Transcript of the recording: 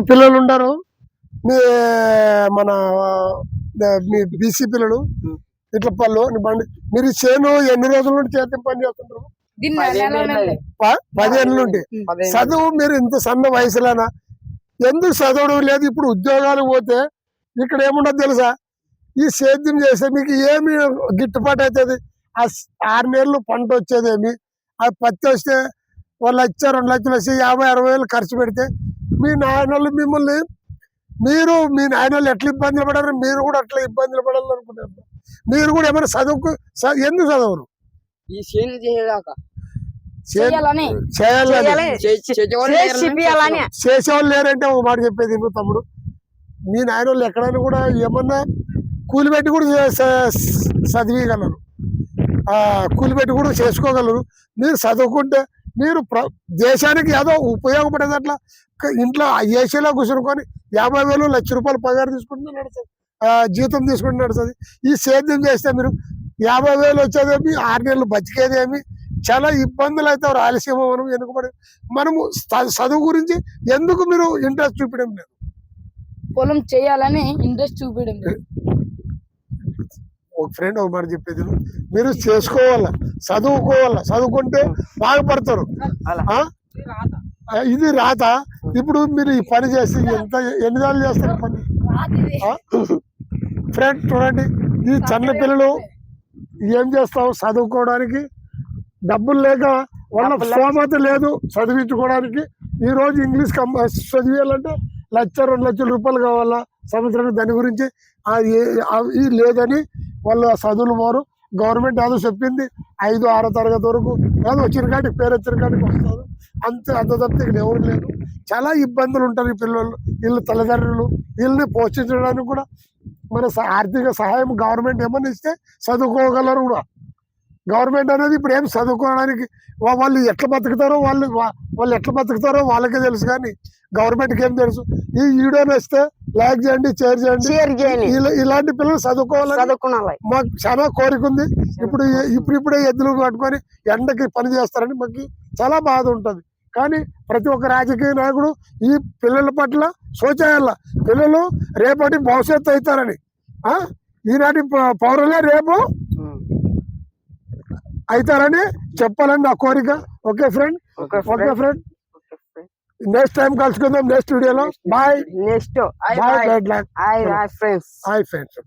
పిల్లలు ఉండరు మీ మన మీ బీసీ పిల్లలు ఇట్లా పళ్ళు బండి మీరు చేను ఎన్ని రోజుల నుండి చేతి పని చేస్తుంటారు? 10 ఏళ్ళ నుండి. చదువు మీరు ఇంత సన్న వయసులోనా ఎందుకు చదవడం లేదు? ఇప్పుడు ఉద్యోగాలు పోతే ఇక్కడ ఏముండదు తెలుసా, ఈ సేద్యం చేస్తే మీకు ఏమి గిట్టుబాటు అవుతుంది? ఆ 6 నెలలు పంట వచ్చేదేమి, అది పత్తి వస్తే 1 లక్ష 2 లక్షలు వచ్చి 50-60 వేలు ఖర్చు పెడితే మీ నాయనలు మిమ్మల్ని మీ నాయనలు ఎట్లా ఇబ్బందులు పడారు మీరు కూడా అట్లా ఇబ్బందులు పడాలనుకుంటారు. మీరు కూడా ఏమైనా చదువుకు ఎందుకు చదవరు? ఈ చేను చేయలేక చేసేవాళ్ళు లేరంటే ఒక మాట చెప్పేది నువ్వు తమ్ముడు, మీ నాయన వాళ్ళు ఎక్కడైనా కూడా ఏమన్నా కూలి పెట్టి కూడా చదివగలరు, కూలి పెట్టి కూడా చేసుకోగలరు. మీరు చదువుకుంటే మీరు దేశానికి ఏదో ఉపయోగపడేది. అట్లా ఇంట్లో ఏసీలో కూర్చుని 50,000 1,00,000 రూపాయలు పగారు తీసుకుంటే నడుస్తుంది, జీతం తీసుకుంటే నడుస్తుంది. ఈ సేద్యం చేస్తే మీరు 50,000 వచ్చేదేమి, 6 నెలలు బతికేదేమి, చాలా ఇబ్బందులు అయితే ఆలస్యం. మనం వెనుకబడి మనము చదువు గురించి ఎందుకు మీరు ఇంట్రెస్ట్ చూపించడం లేదు? పొలం చేయాలని ఇంట్రెస్ట్ చూపించడం లేదు. ఒక ఫ్రెండ్ ఒక మాట చెప్పేది, మీరు చేసుకోవాలా, చదువుకోవాలా, చదువుకుంటే బాగుపడతారు. ఇది రాత. ఇప్పుడు మీరు ఈ పని చేసి ఎన్ని రోజులు చేస్తారు పని? ఫ్రెండ్ చూడండి, ఈ చిన్న పిల్లలు ఏం చేస్తావు, చదువుకోవడానికి డబ్బులు లేక వాళ్ళ స్తోమత లేదు చదివించుకోవడానికి. ఈ రోజు ఇంగ్లీష్ చదివేయాలంటే 1,00,000-2 లక్షల రూపాయలు కావాలా సంవత్సరానికి. దాని గురించి అది లేదని వాళ్ళు చదువులు పోరు. గవర్నమెంట్ ఏదో చెప్పింది 5-6 తరగతి వరకు ఏదో వచ్చిన కాడికి పేరు వచ్చిన కాడికి వస్తారు, అంత తప్పితే ఇక్కడ ఎవరు లేదు. చాలా ఇబ్బందులు ఉంటారు ఈ పిల్లలు, వీళ్ళ తల్లిదండ్రులు. వీళ్ళని పోషించడానికి కూడా మన ఆర్థిక సహాయం గవర్నమెంట్ ఏమన్నా ఇస్తే చదువుకోగలరు కూడా. గవర్నమెంట్ అనేది ఇప్పుడు ఏం చదువుకోవడానికి వాళ్ళు ఎట్లా బతుకుతారో వాళ్ళు ఎట్లా బతుకుతారో వాళ్ళకే తెలుసు, కానీ గవర్నమెంట్కి ఏం తెలుసు? ఈ వీడియోని వస్తే లైక్ చేయండి, షేర్ చేయండి. ఇలాంటి పిల్లలు చదువుకోవాలి. మాకు చాలా కోరిక ఉంది. ఇప్పుడే ఎద్దులు పట్టుకొని ఎండకి పని చేస్తారని మాకు చాలా బాధ ఉంటుంది. కానీ ప్రతి ఒక్క రాజకీయ నాయకుడు ఈ పిల్లల పట్ల సోచాయాల, పిల్లలు రేపటి భవిష్యత్తు అవుతారని. ఈనాటి పౌరులే రేపు అవుతారని చెప్పాలని నా కోరిక. ఓకే ఫ్రెండ్, నెక్స్ట్ టైం కలుసుకుందాం నెక్స్ట్ వీడియోలో. Bye. Next bye. Friends. Hi friends.